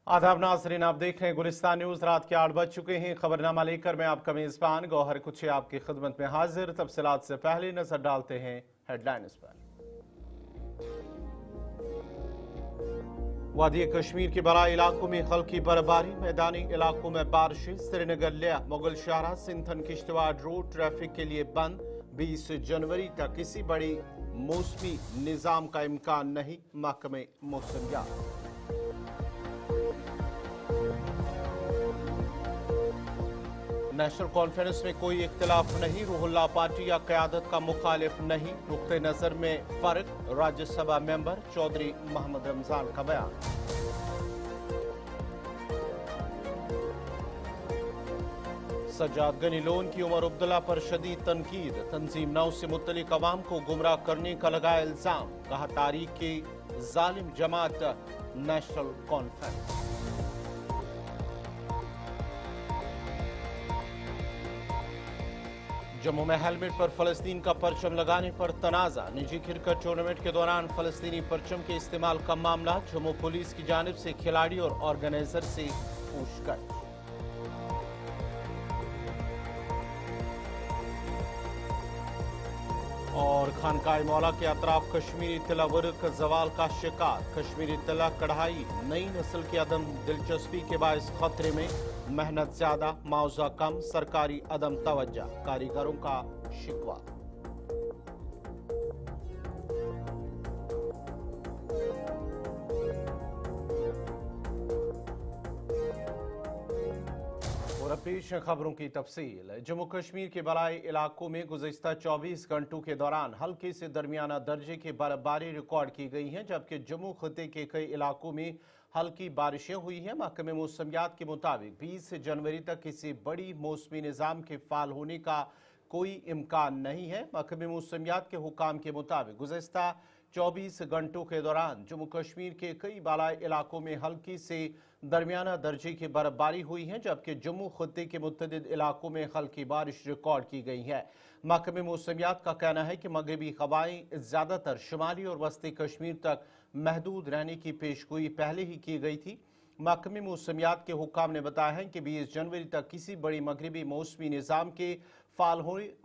आदाब नाज़रीन, आप देख रहे हैं गुलिस्तान न्यूज़। रात के 8 बज चुके हैं। खबरनामा लेकर मैं आपका मेज़बान गौहर कुछ आपकी खिदमत में हाजिर। तफसीलात से पहले नजर डालते हैं हेडलाइंस पर। वादी कश्मीर के बड़ा इलाकों में हल्की बर्फबारी, मैदानी इलाकों में बारिशें। श्रीनगर लिया मुगल शाहरा सिंथन किश्तवाड़ रोड ट्रैफिक के लिए बंद। 20 जनवरी तक किसी बड़ी मौसमी निजाम का इम्कान नहीं, महकमे मौसमियात। नेशनल कॉन्फ्रेंस में कोई इख्तिलाफ नहीं, रूहुल्लाह पार्टी या क़यादत का मुखालिफ नहीं, नुक्ते नज़र में फर्क। राज्यसभा मेंबर चौधरी मोहम्मद रमजान का बयान। सज्जाद गनी लोन की उमर अब्दुल्ला पर शदीद तनकीद, तंजीम नौ से मुतलिक अवाम को गुमराह करने का लगाया इल्जाम, कहा तारीख की जालिम जमात नेशनल कॉन्फ्रेंस। जम्मू में हेलमेट पर फलस्तीन का परचम लगाने पर तनाजा, निजी क्रिकेट टूर्नामेंट के दौरान फलस्तीनी परचम के इस्तेमाल का मामला, जम्मू पुलिस की जानिब से खिलाड़ी और ऑर्गेनाइजर से पूछताछ। और खानकाए मौला के अतराफ कश्मीरी तिला वर्क जवाल का शिकार, कश्मीरी तिला कढ़ाई नई नस्ल की अदम दिलचस्पी के बायस खतरे में, मेहनत ज्यादा मुआवजा कम, सरकारी अदम तवज्जा, कारीगरों का शिकवा। और पेश है खबरों की तफसील। जम्मू कश्मीर के बलाई इलाकों में गुज़िश्ता 24 घंटों के दौरान हल्के से दरमियाना दर्जे की बर्फबारी रिकॉर्ड की गई है, जबकि जम्मू खत्े के कई इलाकों में हल्की बारिशें हुई हैं। महकमे मौसमियात के मुताबिक 20 जनवरी तक किसी बड़ी मौसमी निज़ाम के फाल होने का कोई इम्कान नहीं है। महकमे मौसमियात के हुकाम के मुताबिक गुज़िश्ता 24 घंटों के दौरान जम्मू कश्मीर के कई बालाई इलाकों में हल्की से दरमियाना दर्जे की बर्फबारी हुई है, जबकि जम्मू खत्े के मुतअद्दिद इलाकों में हल्की बारिश रिकॉर्ड की गई है। महकमे मौसमियात का कहना है कि मगरबी हवाएं ज़्यादातर शुमाली और वस्ती कश्मीर तक महदूद रहने की पेशगोई पहले ही की गई थी। महकमे मौसमियात के हुकाम ने बताया है कि 20 जनवरी तक किसी बड़ी मगरबी मौसमी निज़ाम के फाल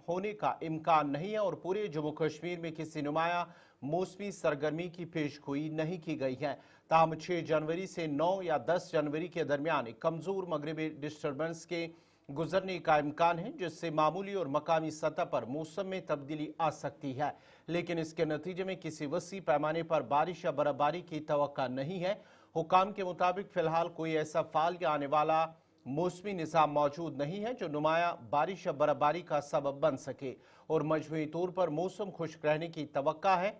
होने का इम्कान नहीं है और पूरे जम्मू कश्मीर में किसी नुमाया मौसमी सरगर्मी की पेशगोई नहीं की गई है। ताहम 6 जनवरी से 9 या 10 जनवरी के दरमियान एक कमजोर मगरबी डिस्टर्बेंस के गुजरने का इम्कान है, जिससे मामूली और मकामी सतह पर मौसम में तब्दीली आ सकती है, लेकिन इसके नतीजे में किसी वसी पैमाने पर बारिश या बर्फबारी की तवक्का नहीं है। हुकाम के मुताबिक फिलहाल कोई ऐसा फाल या आने वाला मौसमी निज़ाम मौजूद नहीं है जो नुमाया बारिश या बर्फबारी का सबब बन सके और मजमूई तौर पर मौसम खुश्क रहने की तवक्का है।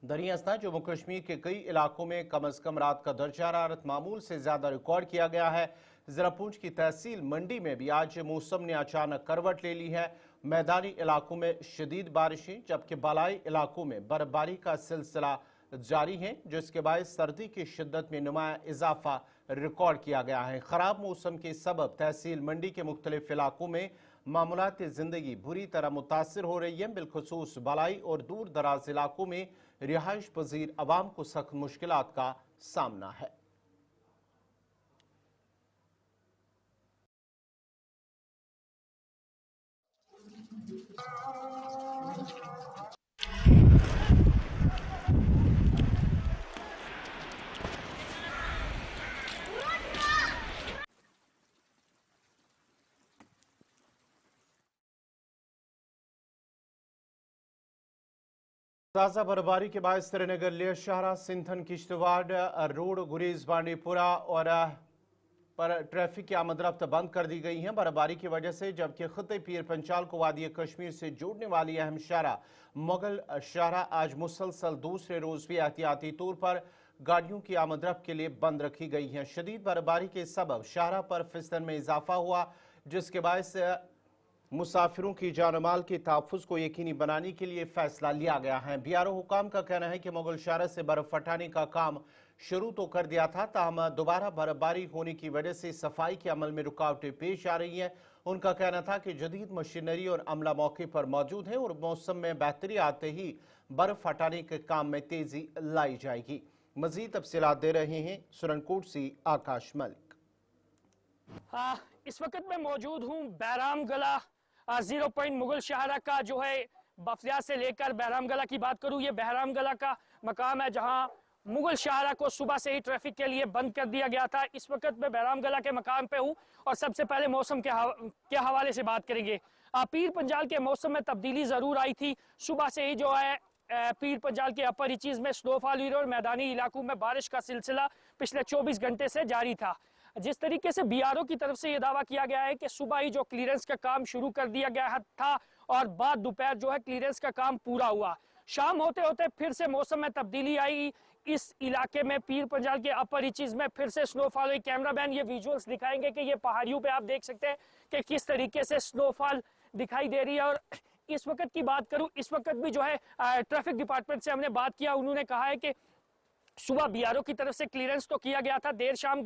दरियास्ता जम्मू कश्मीर के कई इलाकों में कम अज कम रात का दर्जा हरारत मामूल से ज्यादा रिकॉर्ड किया गया है। ज़रा पूंछ की तहसील मंडी में भी आज मौसम ने अचानक करवट ले ली है। मैदानी इलाकों में शदीद बारिशें, जबकि बालाई इलाकों में बर्फबारी का सिलसिला जारी है, जिसके बायस सर्दी की शिद्दत में नुमाया इजाफा रिकॉर्ड किया गया है। खराब मौसम के सबब तहसील मंडी के मुख्तलिफ इलाकों में मामूलात जिंदगी बुरी तरह मुतासर हो रही है। बिलखुसूस बालाई और दूर दराज इलाकों में रिहाइश पजीर अवाम को सख्त मुश्किलात का सामना है। ताज़ा बर्फबारी के बाद श्रीनगर लेह शाहरा सिंथन किश्तवाड़ रोड गुरेज बांडीपुरा और पर ट्रैफिक की आमद रफ्त बंद कर दी गई है बर्फबारी की वजह से, जबकि खत्े पीर पंचाल को वादी कश्मीर से जोड़ने वाली अहम शाहरा मुगल शाहरा आज मुसलसल दूसरे रोज भी एहतियाती तौर पर गाड़ियों की आमद रफ्त के लिए बंद रखी गई है। शदीद बर्फबारी के सबब शाहरा पर फिसलन में इजाफा हुआ, जिसके बायस मुसाफिरों की जान माल के तहफ़्फ़ुज़ को यकीनी बनाने के लिए फैसला लिया गया है। बीआरओ हुकाम का कहना है कि मुगल शाहरा से बर्फ हटाने का काम शुरू तो कर दिया था, ताहम दोबारा बर्फबारी होने की वजह से सफाई के अमल में रुकावटें पेश आ रही हैं। उनका कहना था कि जदीद मशीनरी और अमला मौके पर मौजूद है और मौसम में बेहतरी आते ही बर्फ हटाने के काम में तेजी लाई जाएगी। मजीद तफसीलात दे रहे हैं सुरनकोट से आकाश मलिक। इस वक्त मैं मौजूद हूँ बहराम गला 0 पॉइंट मुगल शाहरा का जो है बफलिया से लेकर बहराम गला की बात करूँ, ये बहराम गला का मकाम है जहाँ मुगल शाहरा को सुबह से ही ट्रैफिक के लिए बंद कर दिया गया था। इस वक्त मैं बहराम गला के मकाम पे हूँ और सबसे पहले मौसम के हवाले से बात करेंगे। पीर पंजाल के मौसम में तब्दीली ज़रूर आई थी। सुबह से ही जो है पीर पंजाल के अपर रीचीज़ में स्नोफॉल हुई और मैदानी इलाकों में बारिश का सिलसिला पिछले 24 घंटे से जारी था। जिस तरीके से बीआरओ की तरफ से ये दावा किया गया है कि सुबह ही जो क्लियरेंस का काम शुरू कर दिया गया था और बाद दोपहर जो है क्लियरेंस का काम पूरा हुआ। शाम होते होते फिर से मौसम में तब्दीली आई। इस इलाके में पीर पंजाल के अपर रीचीज में फिर से स्नोफॉल हुई। कैमरामैन ये विजुअल्स दिखाएंगे कि ये पहाड़ियों पे आप देख सकते हैं कि किस तरीके से स्नोफॉल दिखाई दे रही है। और इस वक्त की बात करूं, इस वक्त भी जो है ट्रैफिक डिपार्टमेंट से हमने बात किया, उन्होंने कहा है कि सुबह बीआरओ की तरफ से क्लियरेंस तो किया गया था, देर शाम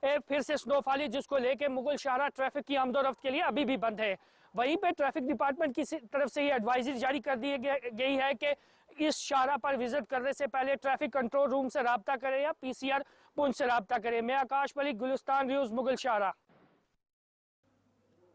फिर से स्नोफॉल है जिसको लेके मुगल शाहरा ट्रैफिक की आमदोरफ्त के लिए अभी भी बंद है। वहीं पे ट्रैफिक डिपार्टमेंट की तरफ से ये एडवाइजरी जारी कर दी गई है कि इस शाहरा पर विजिट करने से पहले ट्रैफिक कंट्रोल रूम से राब्ता करें या पीसीआर पुंछ से राब्ता करें। मैं आकाश मलिक, गुलिस्तान न्यूज़, मुगल शाहरा।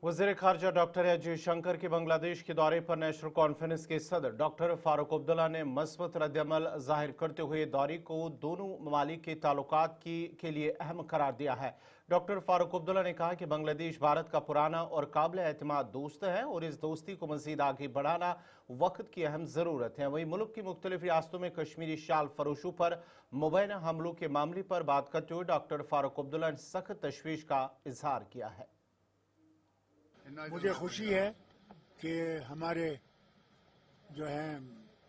वज़ीर ख़ारजा डॉक्टर एस जयशंकर के बांग्लादेश के दौरे पर नेशनल कॉन्फ्रेंस के सदर डॉक्टर फारूक अब्दुल्ला ने मस्बत रद्दअमल जाहिर करते हुए दौरे को दोनों ममालिक के ताल्लुकात के लिए अहम करार दिया है। डॉक्टर फारूक अब्दुल्ला ने कहा कि बांग्लादेश भारत का पुराना और काबिल एतमाद दोस्त है और इस दोस्ती को मज़ीद आगे बढ़ाना वक्त की अहम ज़रूरत है। वहीं मुल्क की मुख्तलिफ रियासतों में कश्मीरी शाल फरोशों पर मुबैना हमलों के मामले पर बात करते हुए डॉक्टर फारूक अब्दुल्ला ने सख्त तशवीश का इजहार किया है। मुझे खुशी है कि हमारे जो हैं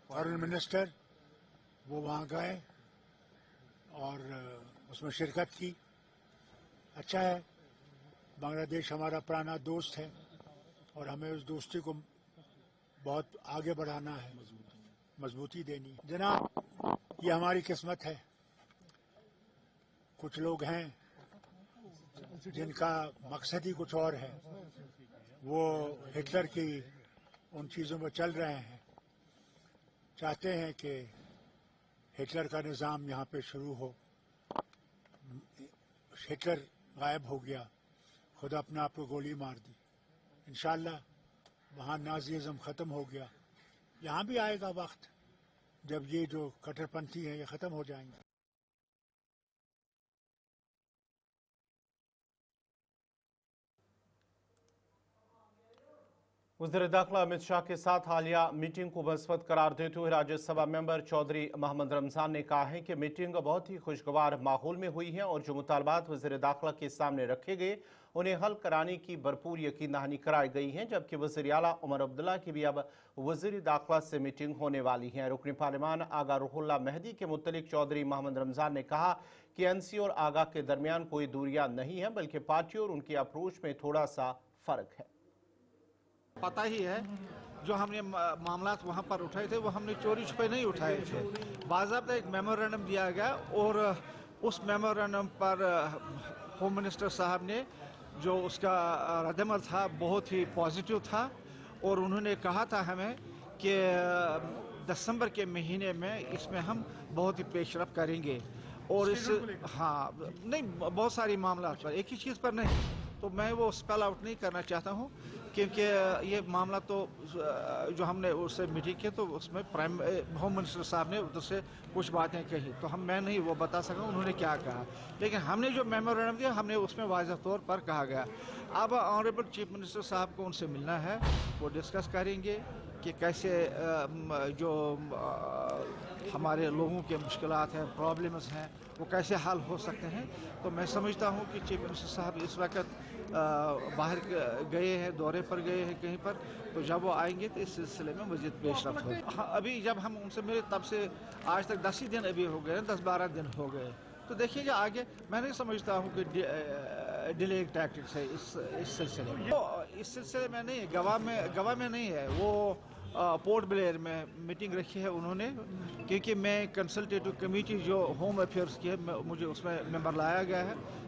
फॉरेन मिनिस्टर वो वहाँ गए और उसमें शिरकत की। अच्छा है, बांग्लादेश हमारा पुराना दोस्त है और हमें उस दोस्ती को बहुत आगे बढ़ाना है, मजबूती देनी है। जनाब, ये हमारी किस्मत है। कुछ लोग हैं जिनका मकसद ही कुछ और है, वो हिटलर की उन चीज़ों में चल रहे हैं, चाहते हैं कि हिटलर का निज़ाम यहाँ पे शुरू हो। हिटलर गायब हो गया, खुद अपने आप को गोली मार दी। इंशाअल्लाह वहाँ नाज़ीज़म ख़त्म हो गया। यहाँ भी आएगा वक्त जब ये जो कट्टरपंथी हैं ये ख़त्म हो जाएंगे। वज़ीर दाखिला अमित शाह के साथ हालिया मीटिंग को मस्बत करार देते हुए राज्यसभा मेंबर चौधरी मोहम्मद रमजान ने कहा है कि मीटिंग बहुत ही खुशगवार माहौल में हुई है और जो मुतालबात वज़ीर दाखिला के सामने रखे गए उन्हें हल कराने की भरपूर यकीन दहानी कराई गई है। जबकि वज़ीर आला उमर अब्दुल्ला की भी अब वज़ीर दाखिला से मीटिंग होने वाली है। रुकन पार्लिमान आगा रुहुल्ला मेहदी के मुतलिक चौधरी मोहम्मद रमजान ने कहा कि एनसी और आगा के दरमियान कोई दूरियां नहीं है, बल्कि पार्टी और उनकी अप्रोच में थोड़ा सा फ़र्क है। पता ही है जो हमने मामलात वहाँ पर उठाए थे वो हमने चोरी छुपे नहीं उठाए थे। बाज़ाब्ता एक मेमोरेंडम दिया गया और उस मेमोरेंडम पर होम मिनिस्टर साहब ने जो उसका रद्दअमल था बहुत ही पॉजिटिव था और उन्होंने कहा था हमें कि दिसंबर के महीने में इसमें हम बहुत ही पेशरफ करेंगे। और इस नहीं बहुत सारी मामलात पर, एक ही चीज़ पर नहीं, तो मैं वो स्पेल आउट नहीं करना चाहता हूँ क्योंकि ये मामला तो जो हमने उससे मीटिंग की तो उसमें होम मिनिस्टर साहब ने उधर से कुछ बातें कही तो मैं नहीं वो बता सका उन्होंने क्या कहा, लेकिन हमने जो मेमोरेंडम दिया हमने उसमें वाज़ह तौर पर कहा गया। अब ऑनरेबल चीफ मिनिस्टर साहब को उनसे मिलना है, वो डिस्कस करेंगे कि कैसे जो हमारे लोगों के मुश्किलात हैं, प्रॉब्लम्स हैं, वो कैसे हल हो सकते हैं। तो मैं समझता हूँ कि चीफ मिनिस्टर साहब इस वक्त बाहर गए हैं, दौरे पर गए हैं कहीं पर, तो जब वो आएंगे तो इस सिलसिले में मज़ीद पेशरफ्त हो। हाँ, अभी जब हम उनसे मिले तब से आज तक 10 ही दिन अभी हो गए, 10-12 दिन हो गए। तो देखिए आगे मैं नहीं समझता हूँ कि डिलेइंग टैक्टिक्स है इस सिलसिले में। तो इस सिलसिले में नहीं, गवा में नहीं है, वो पोर्ट ब्लेयर में मीटिंग रखी है उन्होंने, क्योंकि मैं कंसल्टेटिव कमेटी जो होम अफेयर्स की है मुझे उसमें मेंबर लाया गया है।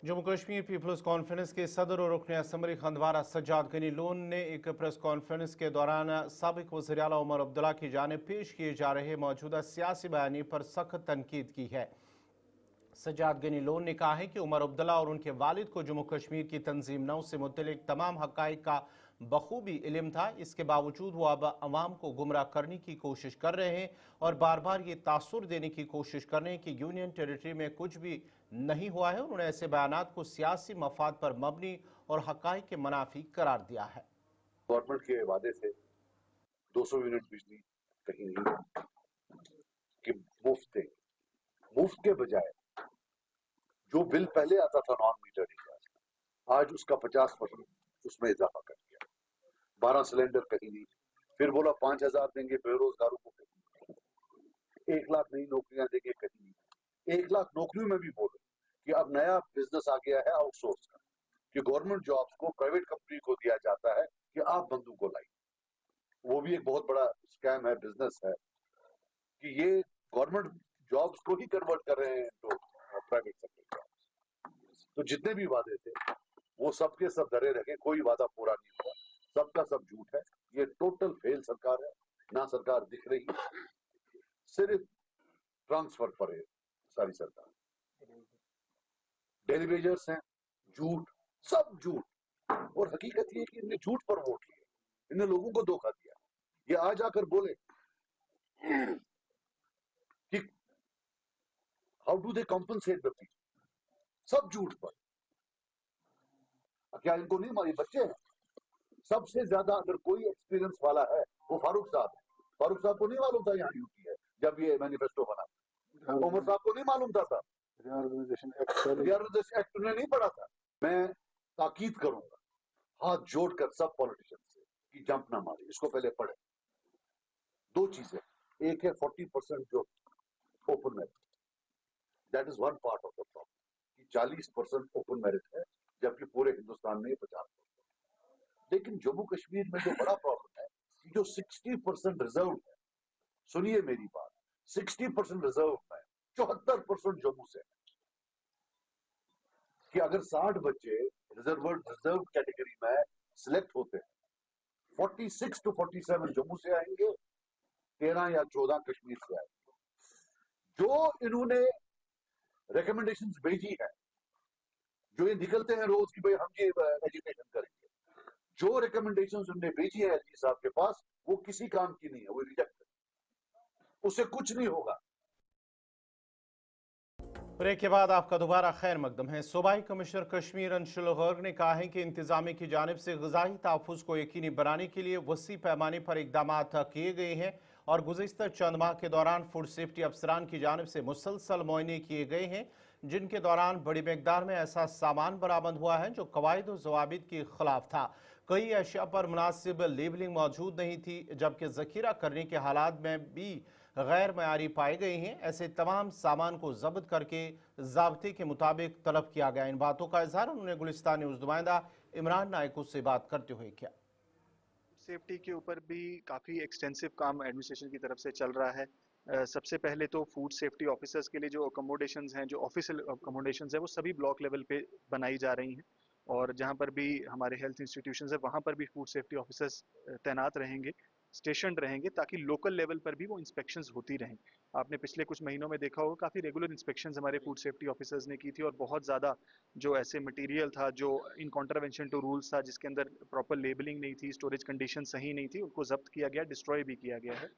जम्मू कश्मीर पीपल्स कॉन्फ्रेंस के सदर और रुकन असम्बली हंदवारा सज्जाद गनी लोन ने एक प्रेस कॉन्फ्रेंस के दौरान साबिक वज़ीर आला उमर अब्दुल्ला की जानिब पेश किए जा रहे मौजूदा सियासी बयानी पर सख्त तनकीद की है। सज्जाद गनी लोन ने कहा है कि उमर अब्दुल्ला और उनके वालिद को जम्मू कश्मीर की तंजीम नौ से मुतल्लिक तमाम हक़ाइक़ का बखूबी इल्म था। इसके बावजूद वो अब अवाम को गुमराह करने की कोशिश कर रहे हैं और बार बार ये तासुर देने की कोशिश कर रहे हैं कि यूनियन टेरिटरी में कुछ भी नहीं हुआ है। उन्होंने ऐसे बयानात को सियासी मफाद पर मबनी और हक़ाइक़ के मुनाफी करार दिया है। गवर्नमेंट के वादे से 200 यूनिट बिजली कहीं नहीं कि मुफ्त के बजाय जो बिल पहले आता था नॉन मीटर रिचार्ज, आज उसका 50% उसमें इजाफा कर दिया। 12 सिलेंडर कहीं नहीं, फिर बोला 5,000 देंगे बेरोजगारों को, कहीं 1 लाख नई नौकरियां देंगे, कहीं नहीं। 1 लाख नौकरियों में भी बोले कि अब नया बिजनेस आ गया है आउटसोर्स का, कि गवर्नमेंट जॉब्स को प्राइवेट कंपनी को दिया जाता है कि आप बंदूक को लाइए। वो भी एक बहुत बड़ा स्कैम है, बिजनेस है कि ये गवर्नमेंट जॉब्स को ही कन्वर्ट कर रहे हैं तो प्राइवेट सेक्टर जॉब्स। तो जितने भी वादे थे वो सबके सब धरे रहे, कोई वादा पूरा नहीं हुआ, सबका सब झूठ है। ये टोटल फेल सरकार है, ना सरकार दिख रही, सिर्फ ट्रांसफर पर है सारी सरकार। डेलीवेजर्स हैं, झूठ, सब झूठ। और हकीकत ये कि इनने झूठ पर वोट किए, इन्हें लोगों को धोखा दिया। ये आ जाकर बोले कि how do they compensate the people, सब झूठ पर। क्या इनको नहीं मालूम? बच्चे हैं। सबसे ज्यादा अगर कोई एक्सपीरियंस वाला है वो फारूक साहब है। फारूक साहब को नहीं मालूम था यहाँ यूपी है जब ये मैनिफेस्टो बना। उमर साहब को नहीं मालूम था रिऑर्गेनाइजेशन एक्ट उन्हें नहीं पढ़ा था। मैं ताकीद करूंगा हाथ जोड़कर सब पॉलिटिशियन से कि जंप ना मारे, इसको पहले पढ़े। 2 चीजें, एक है 40% जो open merit, that is one part of the problem कि 40% ओपन मेरिट है जबकि पूरे हिंदुस्तान में 50%। लेकिन जम्मू कश्मीर में जो बड़ा प्रॉब्लम है कि जो 60% रिजर्व है, सुनिए मेरी बात, 60% रिजर्व है, 74% जम्मू से है। कि अगर 60 बच्चे रिजर्व कैटेगरी में सिलेक्ट होते हैं, 46 to 47 जम्मू से आएंगे, 13 या 14 कश्मीर से आएंगे। जो इन्होंने रिकमेंडेशंस भेजी है, जो ये निकलते हैं रोज कि भाई हम ये एजुकेशन करेंगे, जो रिकमेंडेशंस उन्होंने भेजी है एलजी साहब के पास, वो किसी काम की नहीं है, वो रिजेक्ट है, उससे कुछ नहीं होगा। ब्रेक के बाद आपका दोबारा खैर मकदम है। सूबाई कमिश्नर कश्मीर अंशुल गर्ग ने कहा है कि इंतजामिया की जानिब से ग़िज़ाई तहफ़्फ़ुज़ को यकीनी बनाने के लिए वसी पैमाने पर इक़दाम किए गए हैं और गुज़िश्ता चंद माह के दौरान फूड सेफ्टी अफसरान की जानिब से मुसलसल मुआयने किए गए हैं, जिनके दौरान बड़ी मकदार में ऐसा सामान बरामद हुआ है जो कवायद और ज़वाबित के खिलाफ था। कई अशिया पर मुनासिब लेबलिंग मौजूद नहीं थी, जबकि ज़ख़ीरा करने के हालात में भी गैर मयारी पाए गए हैं। ऐसे तमाम सामान को जब्त करके ज़ाब्ते के मुताबिक तलब किया गया। इन बातों का इजहार उन्होंने गुलिस्तान न्यूज़ नुमाइंदा इमरान नायक से बात करते हुए किया। सेफ्टी के ऊपर भी काफ़ी एक्सटेंसिव काम एडमिनिस्ट्रेशन की तरफ से चल रहा है। सबसे पहले तो फूड सेफ्टी ऑफिसर्स के लिए जो अकोमोडेशंस हैं, जो ऑफिशियल अकोमोडेशंस हैं, वो सभी ब्लॉक लेवल पे बनाई जा रही हैं और जहाँ पर भी हमारे हेल्थ इंस्टीट्यूशंस है वहाँ पर भी फूड सेफ्टी ऑफिसर्स तैनात रहेंगे, स्टेशन रहेंगे, ताकि लोकल लेवल पर भी वो इंस्पेक्शंस होती रहें। आपने पिछले कुछ महीनों में देखा होगा काफ़ी रेगुलर इंस्पेक्शंस हमारे फूड सेफ्टी ऑफिसर्स ने की थी और बहुत ज़्यादा जो ऐसे मटेरियल था जो इन कॉन्ट्रावेंशन टू रूल्स था, जिसके अंदर प्रॉपर लेबलिंग नहीं थी, स्टोरेज कंडीशन सही नहीं थी, उनको जब्त किया गया, डिस्ट्रॉय भी किया गया है।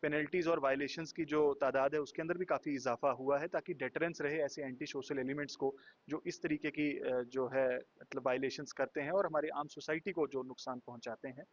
पेनल्टीज और वायलेशंस की जो तादाद है उसके अंदर भी काफ़ी इजाफा हुआ है, ताकि डेटरेंस रहे ऐसे एंटी सोशल एलिमेंट्स को जो इस तरीके की जो है मतलब वायलेशंस करते हैं और हमारी आम सोसाइटी को जो नुकसान पहुंचाते हैं।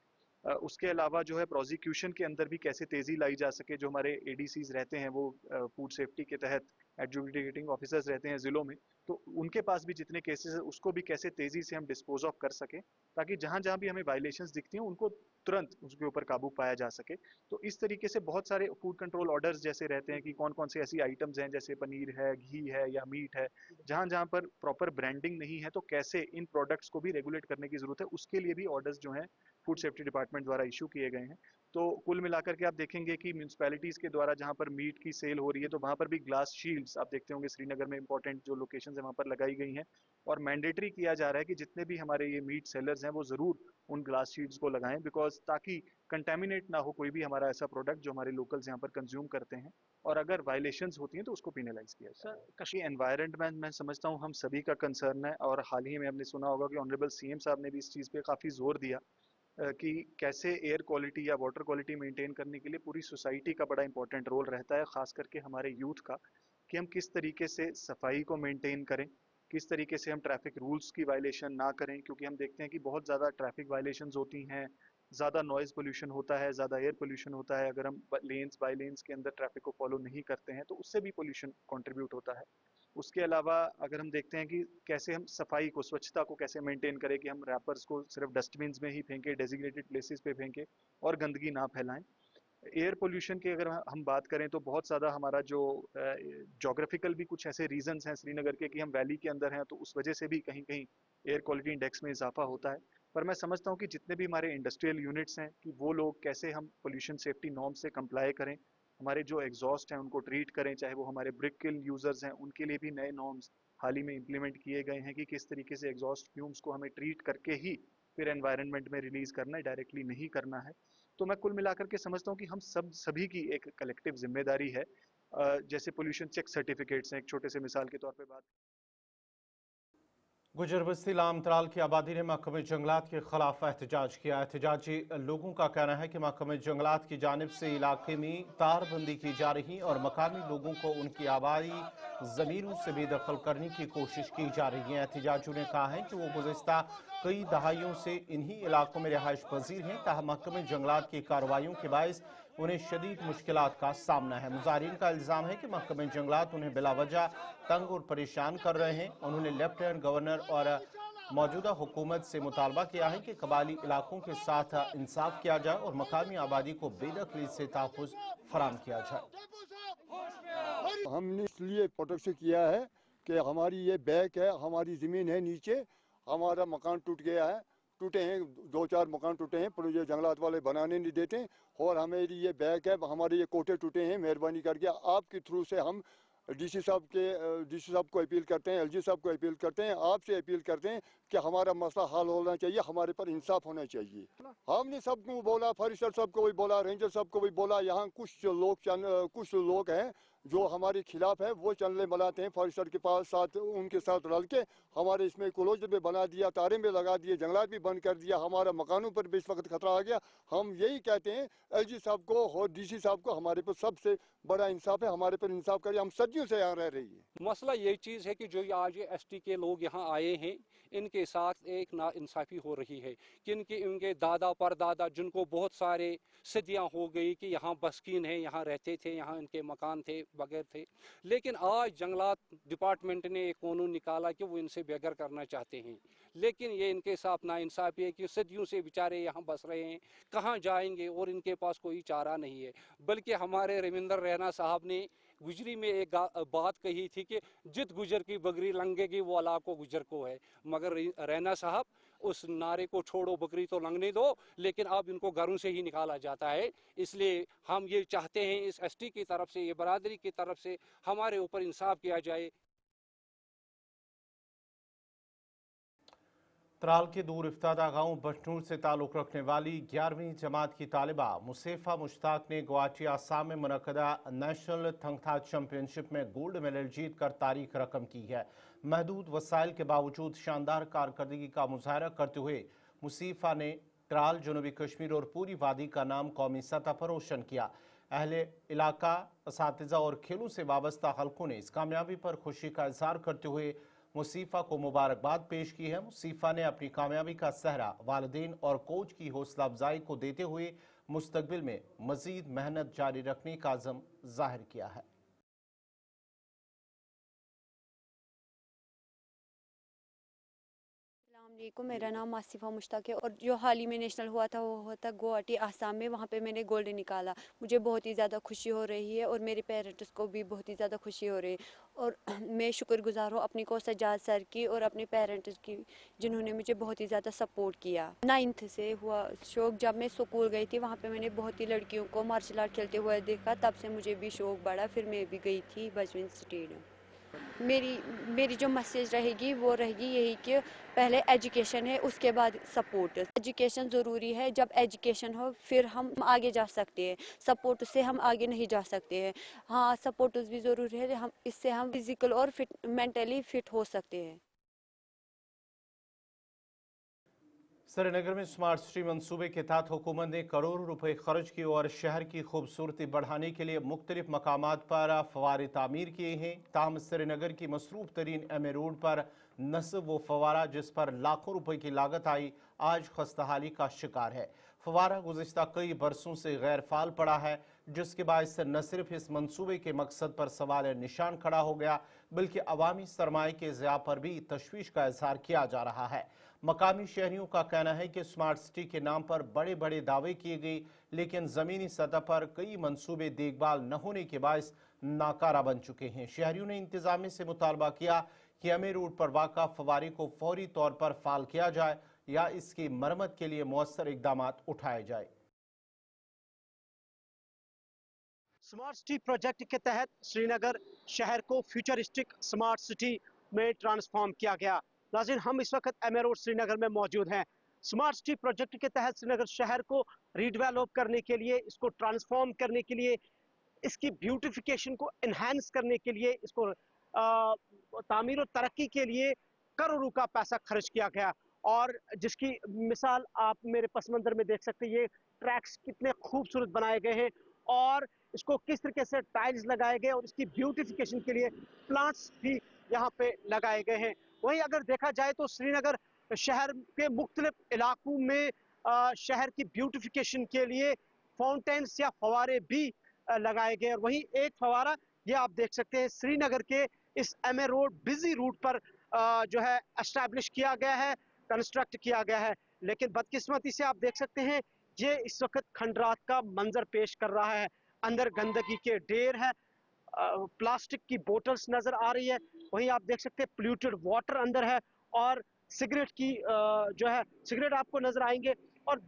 उसके अलावा जो है प्रोसिक्यूशन के अंदर भी कैसे तेज़ी लाई जा सके। जो हमारे एडीसीज रहते हैं वो फूड सेफ्टी के तहत एडजुडिकेटिंग ऑफिसर्स रहते हैं ज़िलों में, तो उनके पास भी जितने केसेस है उसको भी कैसे तेज़ी से हम डिस्पोज ऑफ कर सकें, ताकि जहाँ जहाँ भी हमें वायलेशंस दिखती हैं उनको तुरंत उसके ऊपर काबू पाया जा सके। तो इस तरीके से बहुत सारे फूड कंट्रोल ऑर्डर्स जैसे रहते हैं कि कौन कौन से ऐसी आइटम्स हैं, जैसे पनीर है, घी है या मीट है, जहाँ जहाँ पर प्रॉपर ब्रांडिंग नहीं है, तो कैसे इन प्रोडक्ट्स को भी रेगुलेट करने की ज़रूरत है, उसके लिए भी ऑर्डर्स जो हैं फूड सेफ्टी डिपार्टमेंट द्वारा इशू किए गए हैं। तो कुल मिलाकर के आप देखेंगे कि म्यूनसिपैलिटीज़ के द्वारा जहाँ पर मीट की सेल हो रही है तो वहाँ पर भी ग्लास शील्ड्स आप देखते होंगे, श्रीनगर में इंपॉर्टेंट जो लोकेशंस रेस्ट्रिक्शंस वहाँ पर लगाई गई हैं और मैंडेटरी किया जा रहा है कि जितने भी हमारे ये मीट सेलर्स हैं वो ज़रूर उन ग्लास शीट्स को लगाएं, बिकॉज ताकि कंटेमिनेट ना हो कोई भी हमारा ऐसा प्रोडक्ट जो हमारे लोकल्स यहाँ पर कंज्यूम करते हैं, और अगर वायलेशंस होती हैं तो उसको पेनलाइज किया जाए। कश्मीर एनवायरनमेंट मैं समझता हूँ हम सभी का कंसर्न है, और हाल ही में हमने सुना होगा कि ऑनरेबल सीएम साहब ने भी इस चीज़ पे काफ़ी जोर दिया कि कैसे एयर क्वालिटी या वाटर क्वालिटी मेंटेन करने के लिए पूरी सोसाइटी का बड़ा इंपॉर्टेंट रोल रहता है, ख़ास करके हमारे यूथ का, कि हम किस तरीके से सफाई को मेंटेन करें, किस तरीके से हम ट्रैफिक रूल्स की वायलेशन ना करें, क्योंकि हम देखते हैं कि बहुत ज़्यादा ट्रैफिक वायलेशंस होती हैं, ज़्यादा नॉइज़ पोल्यूशन होता है, ज़्यादा एयर पोल्यूशन होता है, अगर हम लेन्स बाई लेन्स के अंदर ट्रैफिक को फॉलो नहीं करते हैं तो उससे भी पोल्यूशन कंट्रीब्यूट होता है। उसके अलावा अगर हम देखते हैं कि कैसे हम सफाई को, स्वच्छता को कैसे मेंटेन करें, कि हम रैपर्स को सिर्फ डस्टबिन्स में ही फेंकें, डेजिग्नेटेड प्लेसेस पे फेंकें और गंदगी ना फैलाएं। एयर पोल्यूशन की अगर हम बात करें तो बहुत ज़्यादा हमारा जो जोग्राफिकल भी कुछ ऐसे रीजंस हैं श्रीनगर के कि हम वैली के अंदर हैं, तो उस वजह से भी कहीं कहीं एयर क्वालिटी इंडेक्स में इजाफा होता है। पर मैं समझता हूँ कि जितने भी हमारे इंडस्ट्रियल यूनिट्स हैं कि वो लोग कैसे हम पोल्यूशन सेफ्टी नॉर्म्स से कंप्लाई करें, हमारे जो एग्जॉस्ट हैं उनको ट्रीट करें, चाहे वो हमारे ब्रिक किल यूज़र्स हैं उनके लिए भी नए नॉर्म्स हाल ही में इम्प्लीमेंट किए गए हैं कि किस तरीके से एग्जॉस्ट फ्यूम्स को हमें ट्रीट करके ही फिर एनवायरनमेंट में रिलीज करना है, डायरेक्टली नहीं करना है। तो मैं कुल मिलाकर के समझता हूँ कि हम सभी की एक कलेक्टिव जिम्मेदारी है। जैसे पोल्यूशन चेक सर्टिफिकेट्स हैं, एक छोटे से मिसाल के तौर पे बात। गुजर बस्ती लाम तराल की आबादी ने महकमे जंगलात के खिलाफ एहतजाज किया। एहतजाजी लोगों का कहना है कि महकमे जंगलात की जानिब से इलाके में तारबंदी की जा रही और मकामी लोगों को उनकी आबादी ज़मीनों से बेदखल करने की कोशिश की जा रही है। एहतजाजियों ने कहा है कि वो गुज़िस्ता कई दहाइयों से इन्हीं इलाकों में रिहाइश पजीर हैं, ताहम महकमे जंगलात की कार्रवाइयों के बायस उन्हें शदीद मुश्किलात का सामना है। मुजाहिरीन का इल्ज़ाम है कि महकमे जंगलात उन्हें बिलावजह तंग और परेशान कर रहे हैं। उन्होंने लेफ्टिनेंट गवर्नर और मौजूदा हुकूमत से मुतालबा किया है कि कबायली इलाकों के साथ इंसाफ किया जाए और मकामी आबादी को बेदखली से तहफ़्फ़ुज़ फराहम किया जाए। हमने इसलिए प्रोटेक्शन किया है कि हमारी ये बैक है, हमारी ज़मीन है नीचे, हमारा मकान टूट गया है, टूटे हैं 2-4 मकान टूटे हैं, पर ये जंगलात वाले बनाने नहीं देते, और हमारी ये बैक है, हमारे ये कोटे टूटे हैं। मेहरबानी करके आपके थ्रू से हम डीसी साहब को अपील करते हैं, एलजी साहब को अपील करते हैं, आपसे अपील करते हैं कि हमारा मसला हल होना चाहिए, हमारे पर इंसाफ होना चाहिए। हमने सबको बोला, फॉरेस्टर साहब को भी बोला, रेंजर साहब को भी बोला। यहाँ कुछ लोग हैं जो हमारे खिलाफ है, वो चैनलें बनाते हैं फॉरेस्टर के पास उनके साथ रल के हमारे इसमें क्लोजर भी बना दिया, तारे में लगा दिए, जंगलात भी बंद कर दिया, हमारा मकानों पर भी इस वक्त खतरा आ गया। हम यही कहते हैं एलजी साहब को और डीसी साहब को, हमारे पर सबसे बड़ा इंसाफ है, हमारे पर इंसाफ करिए। हम सदियों से यहाँ रह रही है। मसला यही चीज़ है कि जो आज ये एसटी के लोग यहाँ आए हैं, इनके साथ एक नाइंसाफ़ी हो रही है कि इनके दादा परदादा जिनको बहुत सारे सदियाँ हो गई कि यहाँ बस्कीन है, यहाँ रहते थे, यहाँ इनके मकान थे, बगैर थे, लेकिन आज जंगलात डिपार्टमेंट ने एक कानून निकाला कि वो इनसे बेघर करना चाहते हैं। लेकिन ये इनके साथ नाइंसाफ़ी है कि सदियों से बेचारे यहाँ बस रहे हैं, कहाँ जाएंगे और इनके पास कोई चारा नहीं है। बल्कि हमारे रविंदर रैना साहब ने गुजरी में एक बात कही थी कि जित गुजर की बकरी लंगेगी वो अला को गुजर को है। मगर रैना साहब, उस नारे को छोड़ो, बकरी तो लंगने दो, लेकिन अब इनको घरों से ही निकाला जाता है। इसलिए हम ये चाहते हैं इस एसटी की तरफ से, ये बरादरी की तरफ से हमारे ऊपर इंसाफ किया जाए। तराल के दूर इफ्तादा गांव बशनूर से ताल्लुक़ रखने वाली 11वीं जमात की तालिबा मुसेफा मुश्ताक ने गुवाहाटी आसाम में मुनक़दा नेशनल थंगथा चैंपियनशिप में गोल्ड मेडल जीत कर तारीख रकम की है। महदूद वसाइल के बावजूद शानदार कारकर्दगी का मुजाहरा करते हुए मुसीफा ने तराल, जनूबी कश्मीर और पूरी वादी का नाम कौमी सतह पर रोशन किया। अहले इलाका, असातिज़ा और खेलों से वाबस्ता हल्कों ने इस कामयाबी पर खुशी का इजहार करते हुए मुसीफा को मुबारकबाद पेश की है। मुसीफा ने अपनी कामयाबी का सहरा वालिदैन और कोच की हौसला अफजाई को देते हुए मुस्तकबिल में मजीद मेहनत जारी रखने का अज़म जाहिर किया है। मेरा नाम आसिफा मुश्ताक है और जो हाल ही में नेशनल हुआ था वो हुआ था गुवाहाटी आसाम में। वहाँ पे मैंने गोल्ड निकाला। मुझे बहुत ही ज़्यादा खुशी हो रही है और मेरे पेरेंट्स को भी बहुत ही ज़्यादा खुशी हो रही है और मैं शुक्रगुजार हूँ अपनी कोच सज्जाद सर की और अपने पेरेंट्स की, जिन्होंने मुझे बहुत ही ज़्यादा सपोर्ट किया। 9th से हुआ शौक़, जब मैं स्कूल गई थी वहाँ पर मैंने बहुत ही लड़कियों को मार्शल आर्ट खेलते हुए देखा, तब से मुझे भी शौक़ बढ़ा। फिर मैं भी गई थी बचपन स्टेडियम। मेरी जो मैसेज रहेगी वो रहेगी यही कि पहले एजुकेशन है, उसके बाद सपोर्ट। एजुकेशन ज़रूरी है, जब एजुकेशन हो फिर हम आगे जा सकते हैं, सपोर्ट से हम आगे नहीं जा सकते हैं। हाँ, सपोर्ट भी ज़रूरी है, हम इससे हम फिज़िकल और मेंटली फिट हो सकते हैं। श्रीनगर में स्मार्ट सिटी मंसूबे के तहत हुकूमत ने करोड़ों रुपए खर्च किए और शहर की खूबसूरती बढ़ाने के लिए मुख्तलिफ मकामात पर फवारे तामीर किए हैं। ताहम श्रीनगर की मसरूफ तरीन एम ए रोड पर नस्ब वो फवारा जिस पर लाखों रुपए की लागत आई, आज खस्ताहाली का शिकार है। फवारा गुज़िश्ता कई बरसों से गैर फाल पड़ा है, जिसके बायस न सिर्फ इस मंसूबे के मकसद पर सवाल निशान खड़ा हो गया, बल्कि अवामी सरमाए के ज़िया पर भी तशवीश का इजहार किया जा रहा है। मकामी शहरियों का कहना है कि स्मार्ट सिटी के नाम पर बड़े बड़े दावे किए गए, लेकिन ज़मीनी सतह पर कई मंसूबे देखभाल न होने के बायस नाकारा बन चुके हैं। शहरियों ने इंतजामिया से मुतालबा किया कि एम ए रोड पर वाक़ा फवारे को फौरी तौर पर फाल किया जाए या इसकी मरम्मत के लिए मौसर इकदाम उठाए जाए। स्मार्ट सिटी प्रोजेक्ट के तहत श्रीनगर शहर को फ्यूचरिस्टिक स्मार्ट सिटी में ट्रांसफॉर्म किया गया। नाज़रीन, हम इस वक्त एम ए रोड श्रीनगर में मौजूद हैं। स्मार्ट सिटी प्रोजेक्ट के तहत श्रीनगर शहर को रीडेवलप करने के लिए, इसको ट्रांसफॉर्म करने के लिए, इसकी ब्यूटिफिकेशन को इन्हांस करने के लिए, इसको तामीर और तरक्की के लिए करोड़ों का पैसा खर्च किया गया। और जिसकी मिसाल आप मेरे पस मंजर में देख सकते हैं, ये ट्रैक्स कितने खूबसूरत बनाए गए हैं और इसको किस तरीके से टाइल्स लगाए गए और इसकी ब्यूटिफिकेशन के लिए प्लांट्स भी यहाँ पे लगाए गए हैं। वहीं अगर देखा जाए तो श्रीनगर शहर के मुख्तलिफ इलाकों में शहर की ब्यूटिफिकेशन के लिए फाउंटेन्स या फवारे भी लगाए गए। और वहीं एक फवारा ये आप देख सकते हैं श्रीनगर के इस M A road busy route पर जो है एस्टैब्लिश किया गया है, कंस्ट्रक्ट किया गया है। लेकिन बदकिस्मती से आप देख सकते हैं ये इस वक्त खंडरात का मंजर पेश कर रहा है। अंदर गंदगी के ढेर है, प्लास्टिक की बोतल्स नजर आ रही है। वहीं आप देख सकते हैं पोल्यूटेड वाटर अंदर है और सिगरेट की जो है सिगरेट आपको नजर आएंगे। और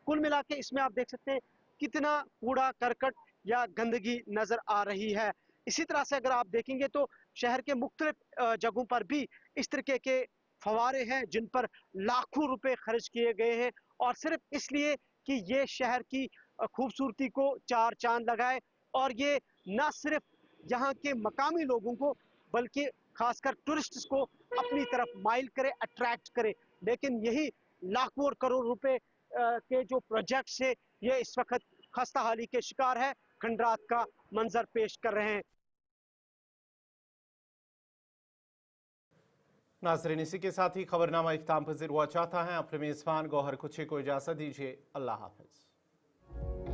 कुल मिला के इसमें आप देख सकते हैं कितना कूड़ा करकट या गंदगी नजर आ रही है। इसी तरह से अगर आप देखेंगे तो शहर के मुख्तलिफ जगहों पर भी इस तरीके के फवारे हैं जिन पर लाखों रुपए खर्च किए गए हैं, और सिर्फ इसलिए कि ये शहर की खूबसूरती को चार चांद लगाए और ये न सिर्फ यहाँ के मकामी लोगों को बल्कि खासकर टूरिस्ट्स को अपनी तरफ माइल करे, अट्रैक्ट करे। लेकिन यही लाखों और करोड़ रुपए के जो प्रोजेक्ट्स है ये इस वक्त खस्ताहाली के शिकार है, खंडरात का मंजर पेश कर रहे हैं। नाज़रीन, इसी के साथ ही खबरनामा इख्तिताम पज़ीर हुआ चाहता है। अपने मेज़बान गौहर कुछे को इजाज़त दीजिए। अल्लाह हाफ़िज़।